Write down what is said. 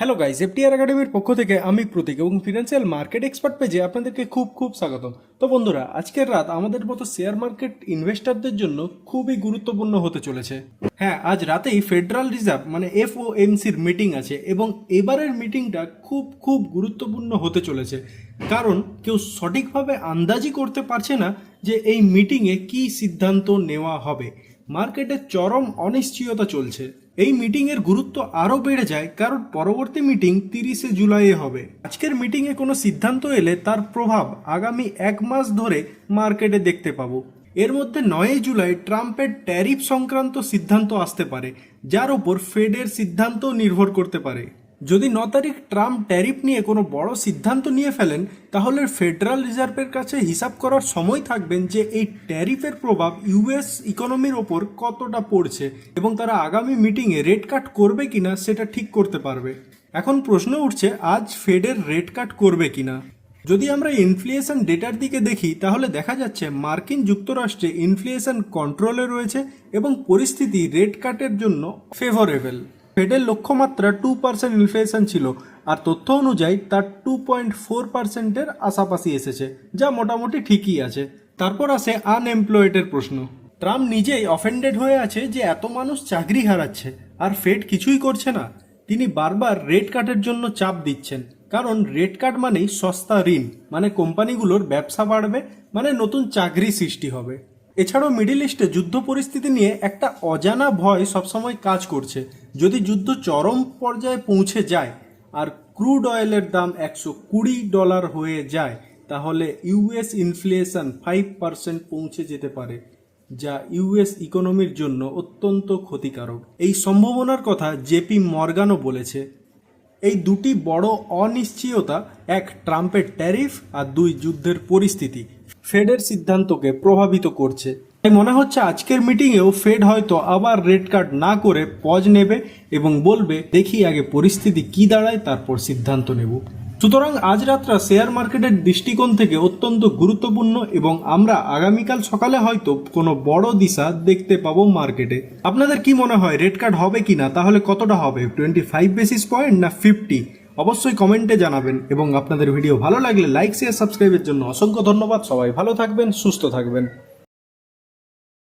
Hello guys, FTR একাডেমির পক্ষ থেকে আমি প্রতীক এবং ফিনান্সিয়াল মার্কেট এক্সপার্ট পেজে আপনাদেরকে খুব স্বাগতম। তো বন্ধুরা, আজকের রাত আমাদের মতো শেয়ার মার্কেট ইনভেস্টরদের জন্য খুবই গুরুত্বপূর্ণ হতে চলেছে। হ্যাঁ, আজ রাতেই ফেডারেল রিজার্ভ মানে এফওএমসির মিটিং আছে এবং এবারের মিটিংটা খুব গুরুত্বপূর্ণ হতে চলেছে, কারণ কেউ সঠিকভাবে আন্দাজই করতে পারছে না যে এই মিটিংয়ে কী সিদ্ধান্ত নেওয়া হবে। মার্কেটে চরম অনিশ্চয়তা চলছে। এই মিটিংয়ের গুরুত্ব আরও বেড়ে যায় কারণ পরবর্তী মিটিং 30শে জুলাইয়ে হবে। আজকের মিটিংয়ে কোনো সিদ্ধান্ত এলে তার প্রভাব আগামী এক মাস ধরে মার্কেটে দেখতে পাবো। এর মধ্যে 9 জুলাই ট্রাম্পের ট্যারিফ সংক্রান্ত সিদ্ধান্ত আসতে পারে, যার উপর ফেডের সিদ্ধান্ত নির্ভর করতে পারে। যদি 9 তারিখ ট্রাম্প ট্যারিফ নিয়ে কোনো বড় সিদ্ধান্ত নিয়ে ফেলেন, তাহলে ফেডারেল রিজার্ভের কাছে হিসাব করার সময় থাকবেন যে এই ট্যারিফের প্রভাব ইউএস ইকোনমির ওপর কতটা পড়ছে এবং তারা আগামী মিটিংয়ে রেট কাট করবে কিনা সেটা ঠিক করতে পারবে। এখন প্রশ্ন উঠছে, আজ ফেডের রেট কাট করবে কিনা। যদি আমরা ইনফ্লেশন ডেটার দিকে দেখি, তাহলে দেখা যাচ্ছে মার্কিন যুক্তরাষ্ট্রে ইনফ্লেশন কন্ট্রোলে রয়েছে এবং পরিস্থিতি রেট কাটের জন্য ফেভারেবল। ফেডের লক্ষ্যমাত্রা 2% ইনফ্লেশন ছিল, আর তথ্য অনুযায়ী তার 2.4%-এর আশাপাশি এসেছে, যা মোটামুটি ঠিকই আছে। তারপর আসে আনএমপ্লয়েডের প্রশ্ন। ট্রাম্প নিজেই অফেন্ডেড হয়ে আছে যে এত মানুষ চাকরি হারাচ্ছে আর ফেড কিছুই করছে না। তিনি বারবার রেট কাটের জন্য চাপ দিচ্ছেন, কারণ রেট কাট মানেই সস্তা ঋণ, মানে কোম্পানিগুলোর ব্যবসা বাড়বে, মানে নতুন চাকরি সৃষ্টি হবে। এছাড়াও মিডিল ইস্টে যুদ্ধ পরিস্থিতি নিয়ে একটা অজানা ভয় সবসময় কাজ করছে। যদি যুদ্ধ চরম পর্যায়ে পৌঁছে যায় আর ক্রুড অয়েলের দাম $120 হয়ে যায়, তাহলে ইউএস ইনফ্লেশন 5% পৌঁছে যেতে পারে, যা ইউএস ইকোনমির জন্য অত্যন্ত ক্ষতিকারক। এই সম্ভাবনার কথা জেপি মর্গানও বলেছে। এই দুটি বড় অনিশ্চয়তা, এক ট্রাম্পের ট্যারিফ আর দুই যুদ্ধের পরিস্থিতি, ফেডের সিদ্ধান্তকে প্রভাবিত করছে। তাই মনে হচ্ছে আজকের মিটিংয়েও ফেড হয়তো আবার রেট কাট না করে পজ নেবে এবং বলবে দেখি আগে পরিস্থিতি কি দাঁড়ায়, তারপর সিদ্ধান্ত নেব। সুতরাং আজ রাতটা শেয়ার মার্কেটের দৃষ্টিকোণ থেকে অত্যন্ত গুরুত্বপূর্ণ এবং আমরা আগামীকাল সকালে হয়তো কোনো বড় দিশা দেখতে পাবো মার্কেটে। আপনাদের কি মনে হয় রেট কাট হবে কিনা? তাহলে কতটা হবে, 25 বেসিস পয়েন্ট না 50? অবশ্যই কমেন্টে জানাবেন এবং আপনাদের ভিডিও ভালো লাগলে লাইক শেয়ার সাবস্ক্রাইবের জন্য অসংখ্য ধন্যবাদ। সবাই ভালো থাকবেন, সুস্থ থাকবেন।